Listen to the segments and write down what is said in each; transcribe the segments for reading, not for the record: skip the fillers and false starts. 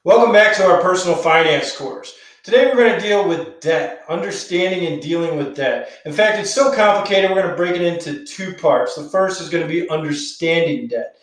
Welcome back to our personal finance course. Today we're going to deal with debt, understanding and dealing with debt. In fact, it's so complicated, we're going to break it into two parts. The first is going to be understanding debt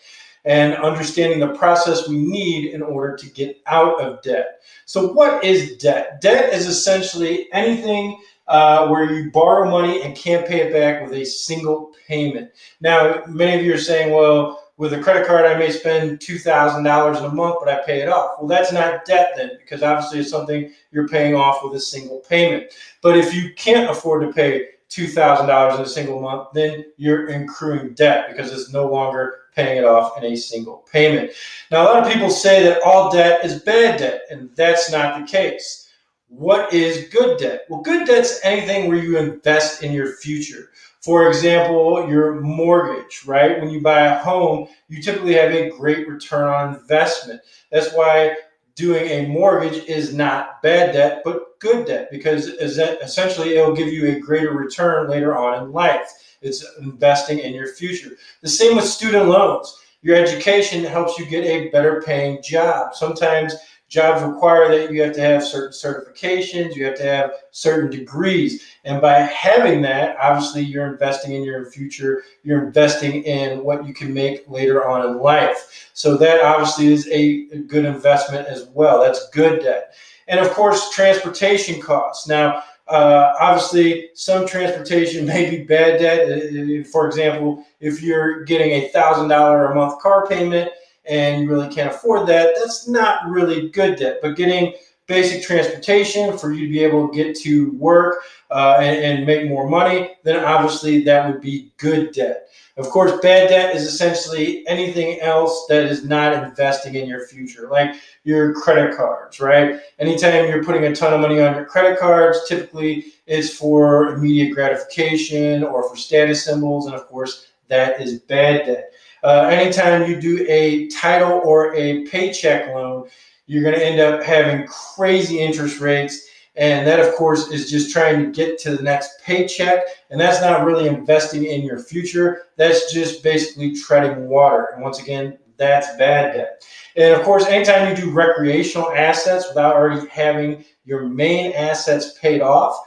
and understanding the process we need in order to get out of debt. So what is debt? Debt is essentially anything where you borrow money and can't pay it back with a single payment. Now, many of you are saying, well, with a credit card, I may spend $2,000 in a month, but I pay it off. Well, that's not debt then, because obviously it's something you're paying off with a single payment. But if you can't afford to pay $2,000 in a single month, then you're accruing debt because it's no longer paying it off in a single payment. Now, a lot of people say that all debt is bad debt, and that's not the case. What is good debt? Well, good debt's anything where you invest in your future. For example, your mortgage, right? When you buy a home, you typically have a great return on investment. That's why doing a mortgage is not bad debt, but good debt, because essentially it'll give you a greater return later on in life. It's investing in your future. The same with student loans. Your education helps you get a better paying job. Sometimes jobs require that you have to have certain certifications, you have to have certain degrees. And by having that, obviously you're investing in your future, you're investing in what you can make later on in life. So that obviously is a good investment as well. That's good debt. And of course, transportation costs. Now, obviously, some transportation may be bad debt. For example, if you're getting a $1,000 a month car payment, and you really can't afford that, that's not really good debt. But getting basic transportation for you to be able to get to work and make more money, then obviously that would be good debt. Of course, bad debt is essentially anything else that is not investing in your future, like your credit cards, right? Anytime you're putting a ton of money on your credit cards, typically it's for immediate gratification or for status symbols, and of course, that is bad debt. Anytime you do a title or a paycheck loan, you're going to end up having crazy interest rates. And that, of course, is just trying to get to the next paycheck. And that's not really investing in your future. That's just basically treading water. And once again, that's bad debt. And of course, anytime you do recreational assets without already having your main assets paid off,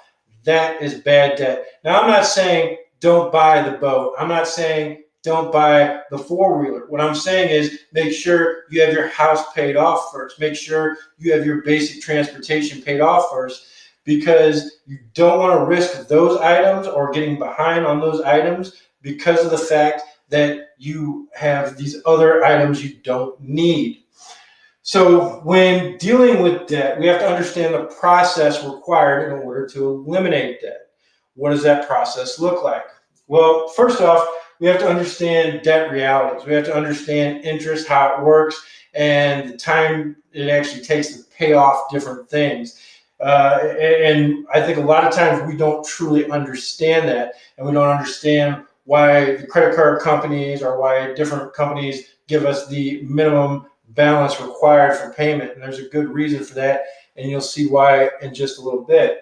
that is bad debt. Now, I'm not saying don't buy the boat. I'm not saying don't buy the four-wheeler. What I'm saying is make sure you have your house paid off first. Make sure you have your basic transportation paid off first, because you don't want to risk those items or getting behind on those items because of the fact that you have these other items you don't need. So when dealing with debt, we have to understand the process required in order to eliminate debt. What does that process look like? Well, first off, we have to understand debt realities. We have to understand interest, how it works, and the time it actually takes to pay off different things. And I think a lot of times we don't truly understand that, and we don't understand why the credit card companies or why different companies give us the minimum balance required for payment. And there's a good reason for that, and you'll see why in just a little bit.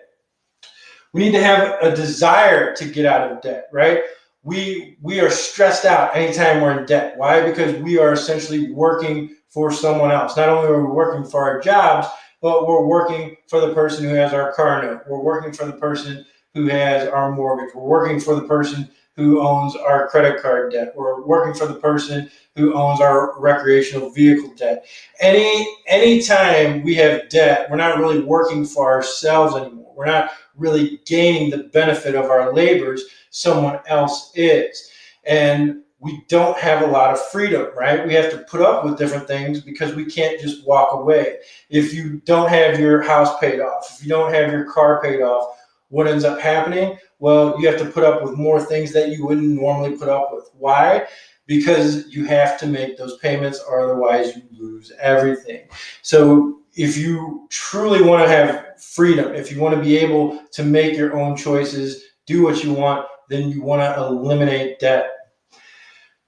We need to have a desire to get out of debt, right? We are stressed out anytime we're in debt. Why? Because we are essentially working for someone else. Not only are we working for our jobs, but we're working for the person who has our car note. We're working for the person who has our mortgage. We're working for the person who owns our credit card debt. We're working for the person who owns our recreational vehicle debt. Anytime we have debt, we're not really working for ourselves anymore. We're not really gaining the benefit of our labors. Someone else is. And we don't have a lot of freedom, right? We have to put up with different things because we can't just walk away. If you don't have your house paid off, if you don't have your car paid off, what ends up happening? Well, you have to put up with more things that you wouldn't normally put up with. Why? Because you have to make those payments, or otherwise you lose everything. So if you truly want to have freedom, if you want to be able to make your own choices, do what you want, then you want to eliminate debt.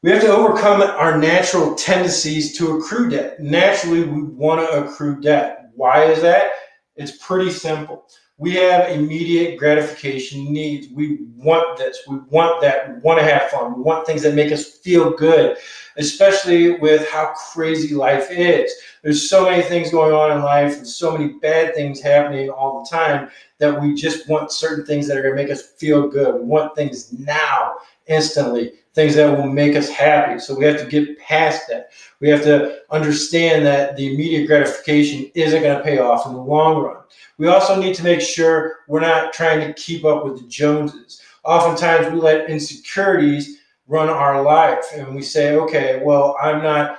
We have to overcome our natural tendencies to accrue debt. Naturally, we want to accrue debt. Why is that? It's pretty simple. We have immediate gratification needs. We want this, we want that, we want to have fun, we want things that make us feel good, especially with how crazy life is. There's so many things going on in life and so many bad things happening all the time that we just want certain things that are going to make us feel good. We want things now, instantly, things that will make us happy. So we have to get past that. We have to understand that the immediate gratification isn't going to pay off in the long run. We also need to make sure we're not trying to keep up with the Joneses. Oftentimes we let insecurities run our life and we say, okay, well, I'm not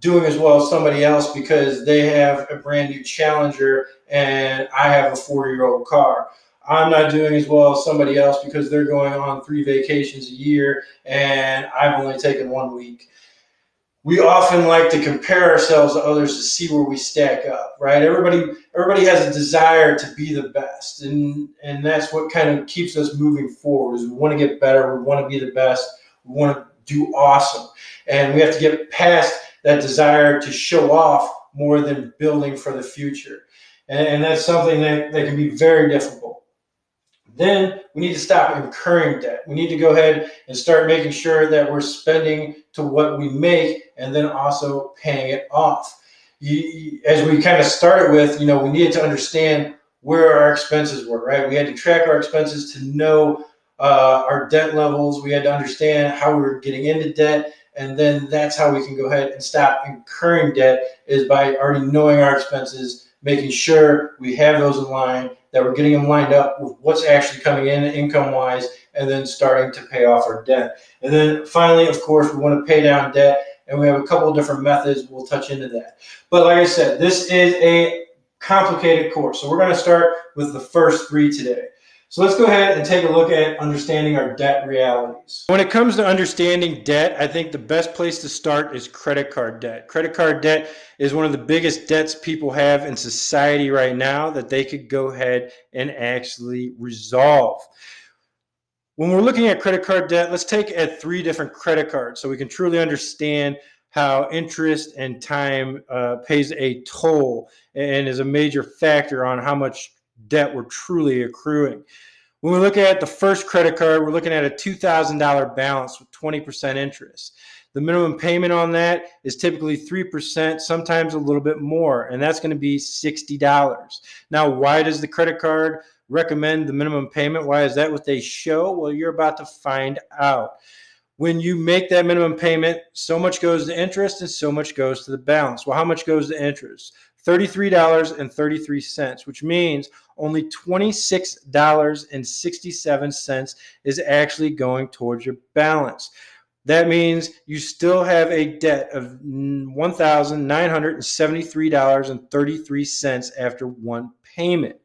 doing as well as somebody else because they have a brand new Challenger and I have a 4-year-old car. I'm not doing as well as somebody else because they're going on 3 vacations a year and I've only taken 1 week. We often like to compare ourselves to others to see where we stack up, right? Everybody has a desire to be the best, and that's what kind of keeps us moving forward. Is we want to get better, we want to be the best, we want to do awesome, and we have to get past that desire to show off more than building for the future, and that's something that can be very difficult. Then we need to stop incurring debt. We need to go ahead and start making sure that we're spending to what we make and then also paying it off. As we kind of started with, we needed to understand where our expenses were, right? We had to track our expenses to know our debt levels. We had to understand how we were getting into debt. And then that's how we can go ahead and stop incurring debt, is by already knowing our expenses, making sure we have those in line, that we're getting them lined up with what's actually coming in income-wise, and then starting to pay off our debt. And then finally, of course, we want to pay down debt, and we have a couple of different methods. We'll touch into that. But like I said, this is a complicated course, so we're going to start with the first 3 today. So let's go ahead and take a look at understanding our debt realities. When it comes to understanding debt, I think the best place to start is credit card debt. Credit card debt is one of the biggest debts people have in society right now that they could go ahead and actually resolve. When we're looking at credit card debt, let's take at 3 different credit cards so we can truly understand how interest and time pays a toll and is a major factor on how much debt we're truly accruing. When we look at the first credit card, we're looking at a $2,000 balance with 20% interest. The minimum payment on that is typically 3%, sometimes a little bit more, and that's going to be $60. Now, why does the credit card recommend the minimum payment? Why is that what they show? Well, you're about to find out. When you make that minimum payment, so much goes to interest and so much goes to the balance. Well, how much goes to interest? $33.33, which means only $26.67 is actually going towards your balance. That means you still have a debt of $1,973.33 after one payment.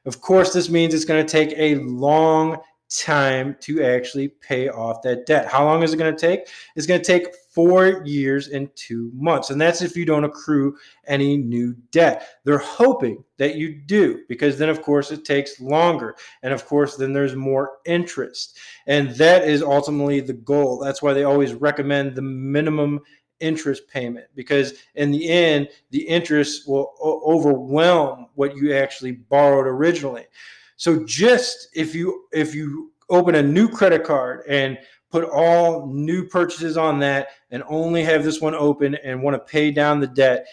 Of course, this means it's going to take a long time to actually pay off that debt. How long is it going to take? It's going to take 4 years and 2 months. And that's if you don't accrue any new debt. They're hoping that you do, because then, of course, it takes longer. And of course, then there's more interest. And that is ultimately the goal. That's why they always recommend the minimum interest payment, because in the end, the interest will overwhelm what you actually borrowed originally. So just if you open a new credit card and put all new purchases on that and only have this one open and want to pay down the debt,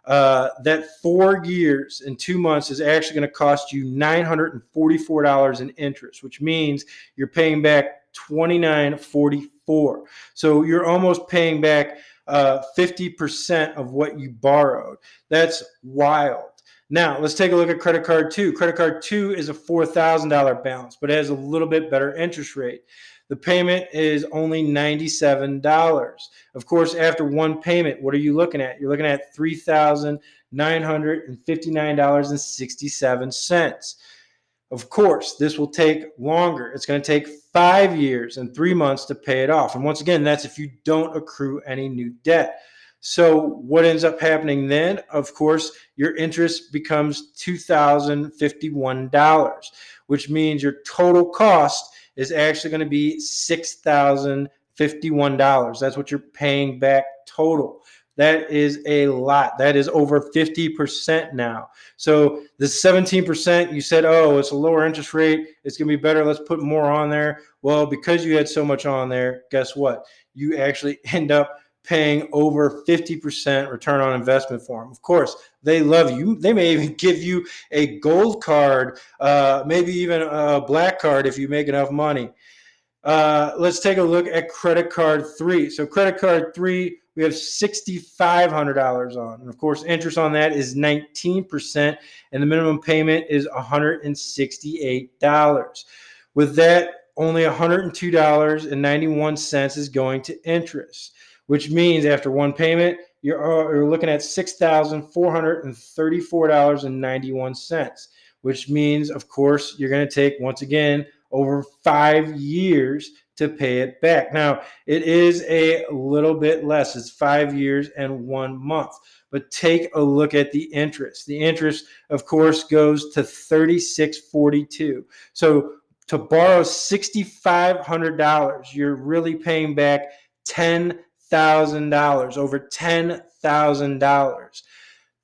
that 4 years and 2 months is actually going to cost you $944 in interest, which means you're paying back $29.44. So you're almost paying back 50% of what you borrowed. That's wild. Now, let's take a look at credit card 2. Credit card 2 is a $4,000 balance, but it has a little bit better interest rate. The payment is only $97. Of course, after one payment, what are you looking at? You're looking at $3,959.67. Of course, this will take longer. It's going to take 5 years and 3 months to pay it off. And once again, that's if you don't accrue any new debt. So what ends up happening then? Of course, your interest becomes $2,051, which means your total cost is actually going to be $6,051. That's what you're paying back total. That is a lot. That is over 50% now. So the 17%, you said, oh, it's a lower interest rate, it's going to be better, let's put more on there. Well, because you had so much on there, guess what? You actually end up paying over 50% return on investment for them. Of course, they love you. They may even give you a gold card, maybe even a black card if you make enough money. Let's take a look at credit card 3. So credit card 3, we have $6,500 on. And of course, interest on that is 19%, and the minimum payment is $168. With that, only $102.91 is going to interest, which means after one payment, you're looking at $6,434.91, which means, of course, you're going to take, once again, over 5 years to pay it back. Now, it is a little bit less. It's 5 years and 1 month. But take a look at the interest. The interest, of course, goes to $36.42. So to borrow $6,500, you're really paying back $10,000, over $10,000.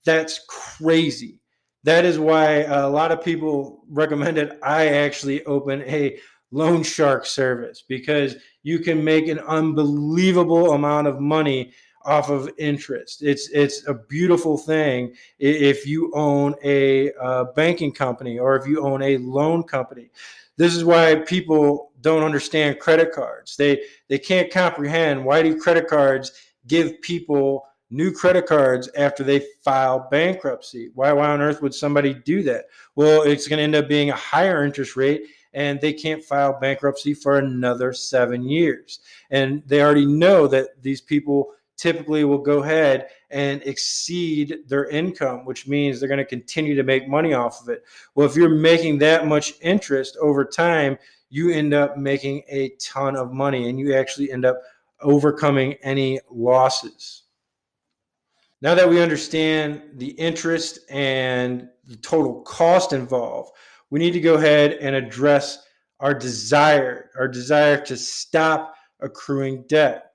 That's crazy. That is why a lot of people recommended I actually open a loan shark service, because you can make an unbelievable amount of money off of interest. It's a beautiful thing if you own a banking company or if you own a loan company. This is why people don't understand credit cards. They can't comprehend, why do credit cards give people new credit cards after they file bankruptcy? Why on earth would somebody do that? Well, it's going to end up being a higher interest rate, and they can't file bankruptcy for another 7 years. And they already know that these people typically will go ahead and exceed their income, which means they're going to continue to make money off of it. Well, if you're making that much interest over time, you end up making a ton of money, and you actually end up overcoming any losses. Now that we understand the interest and the total cost involved, we need to go ahead and address our desire to stop accruing debt.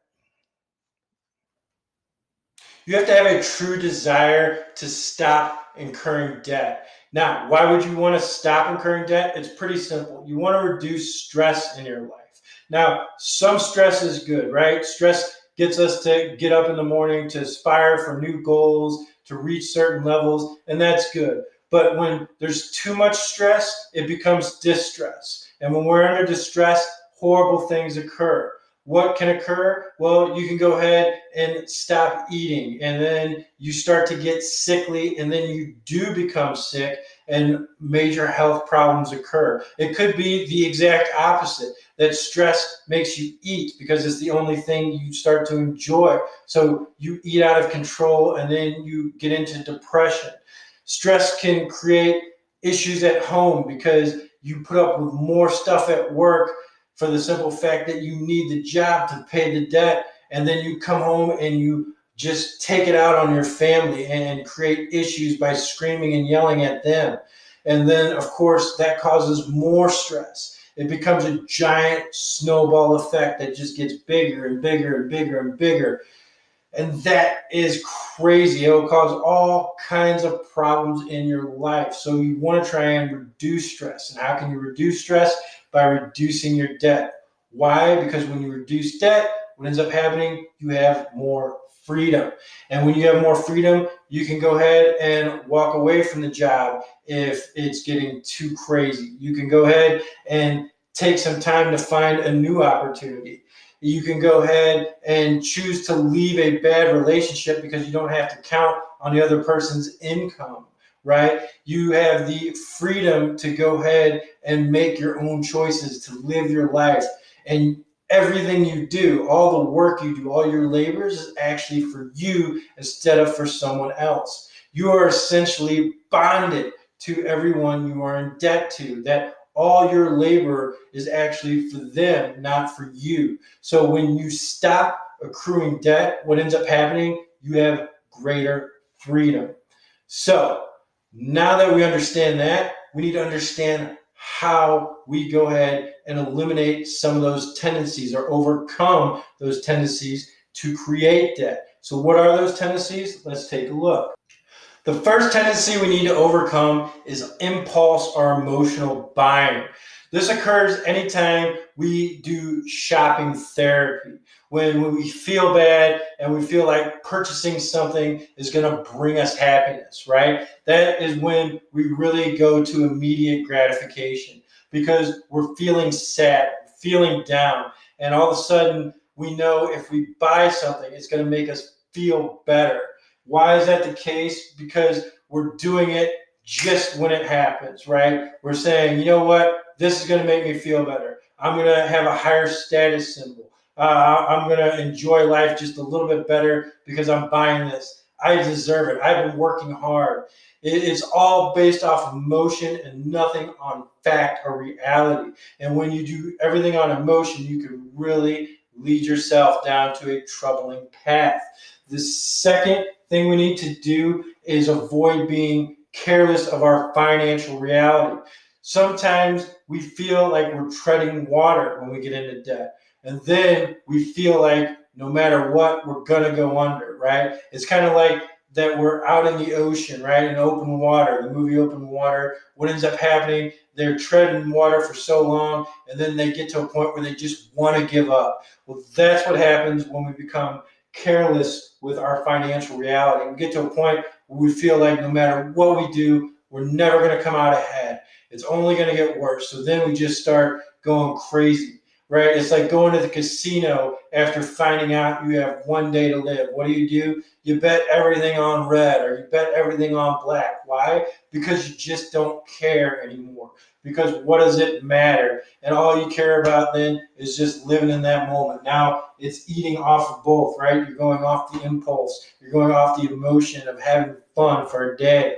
You have to have a true desire to stop incurring debt. Now, why would you want to stop incurring debt? It's pretty simple. You want to reduce stress in your life. Now, some stress is good, right? Stress gets us to get up in the morning, to aspire for new goals, to reach certain levels, and that's good. But when there's too much stress, it becomes distress. And when we're under distress, horrible things occur. What can occur? Well, you can go ahead and stop eating, and then you start to get sickly, and then you do become sick, and major health problems occur. It could be the exact opposite, that stress makes you eat because it's the only thing you start to enjoy. So you eat out of control, and then you get into depression. Stress can create issues at home because you put up with more stuff at work for the simple fact that you need the job to pay the debt, and then you come home and you just take it out on your family and create issues by screaming and yelling at them. And then, of course, that causes more stress. It becomes a giant snowball effect that just gets bigger and bigger and bigger and bigger. And that is crazy. It will cause all kinds of problems in your life. So you want to try and reduce stress. And how can you reduce stress? By reducing your debt. Why? Because when you reduce debt, what ends up happening, you have more freedom. And when you have more freedom, you can go ahead and walk away from the job if it's getting too crazy. You can go ahead and take some time to find a new opportunity. You can go ahead and choose to leave a bad relationship because you don't have to count on the other person's income, right? You have the freedom to go ahead and make your own choices, to live your life. And everything you do, all the work you do, all your labors is actually for you instead of for someone else. You are essentially bonded to everyone you are in debt to, that all your labor is actually for them, not for you. So when you stop accruing debt, what ends up happening, you have greater freedom. So now that we understand that, we need to understand how we go ahead and eliminate some of those tendencies or overcome those tendencies to create debt. So what are those tendencies? Let's take a look. The first tendency we need to overcome is impulse or emotional buying. This occurs anytime we do shopping therapy, when we feel bad and we feel like purchasing something is going to bring us happiness, right? That is when we really go to immediate gratification because we're feeling sad, feeling down, and all of a sudden we know if we buy something, it's going to make us feel better. Why is that the case? Because we're doing it just when it happens, right? We're saying, you know what? This is going to make me feel better. I'm going to have a higher status symbol. I'm going to enjoy life just a little bit better because I'm buying this. I deserve it. I've been working hard. It's all based off emotion and nothing on fact or reality. And when you do everything on emotion, you can really lead yourself down to a troubling path. The second thing we need to do is avoid being careless of our financial reality. Sometimes we feel like we're treading water when we get into debt. And then we feel like no matter what, we're going to go under, right? It's kind of like that we're out in the ocean, right? In open water, the movie Open Water. What ends up happening, they're treading water for so long, and then they get to a point where they just want to give up. Well, that's what happens when we become careless with our financial reality. We get to a point where we feel like no matter what we do, we're never going to come out ahead. It's only going to get worse. So then we just start going crazy, right? It's like going to the casino after finding out you have one day to live. What do? You bet everything on red or you bet everything on black. Why? Because you just don't care anymore. Because what does it matter? And all you care about then is just living in that moment. Now it's eating off of both, right? You're going off the impulse. You're going off the emotion of having fun for a day.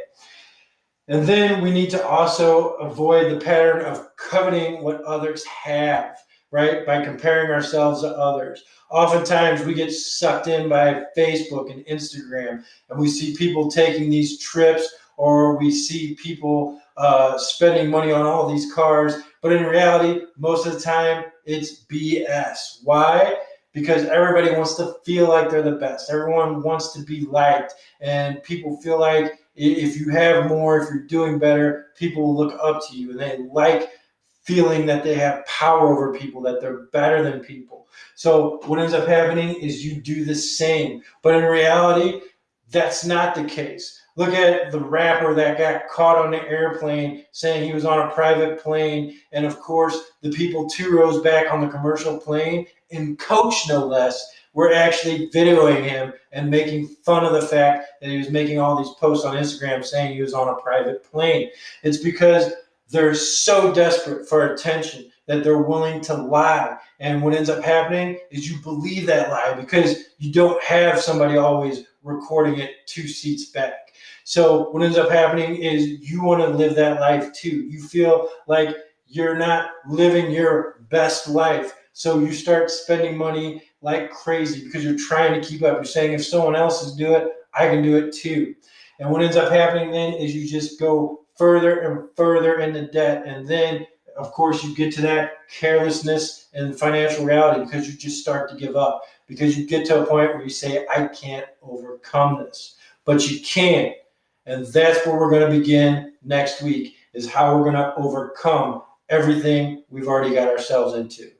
And then we need to also avoid the pattern of coveting what others have, right? By comparing ourselves to others. Oftentimes we get sucked in by Facebook and Instagram, and we see people taking these trips, or we see people spending money on all these cars. But in reality, most of the time, it's BS. Why? Because everybody wants to feel like they're the best. Everyone wants to be liked, and people feel like if you have more, if you're doing better, people will look up to you, and they like feeling that they have power over people, that they're better than people. So what ends up happening is you do the same. But in reality, that's not the case. Look at the rapper that got caught on the airplane saying he was on a private plane. And of course, the people 2 rows back on the commercial plane, and Coach no less, were actually videoing him and making fun of the fact that he was making all these posts on Instagram saying he was on a private plane. It's because they're so desperate for attention that they're willing to lie. And what ends up happening is you believe that lie because you don't have somebody always recording it 2 seats back. So what ends up happening is you want to live that life too. You feel like you're not living your best life. So you start spending money like crazy because you're trying to keep up. You're saying if someone else is doing it, I can do it too. And what ends up happening then is you just go further and further into debt. And then, of course, you get to that carelessness and financial reality because you just start to give up. Because you get to a point where you say, I can't overcome this. But you can. And that's where we're going to begin next week, is how we're going to overcome everything we've already got ourselves into.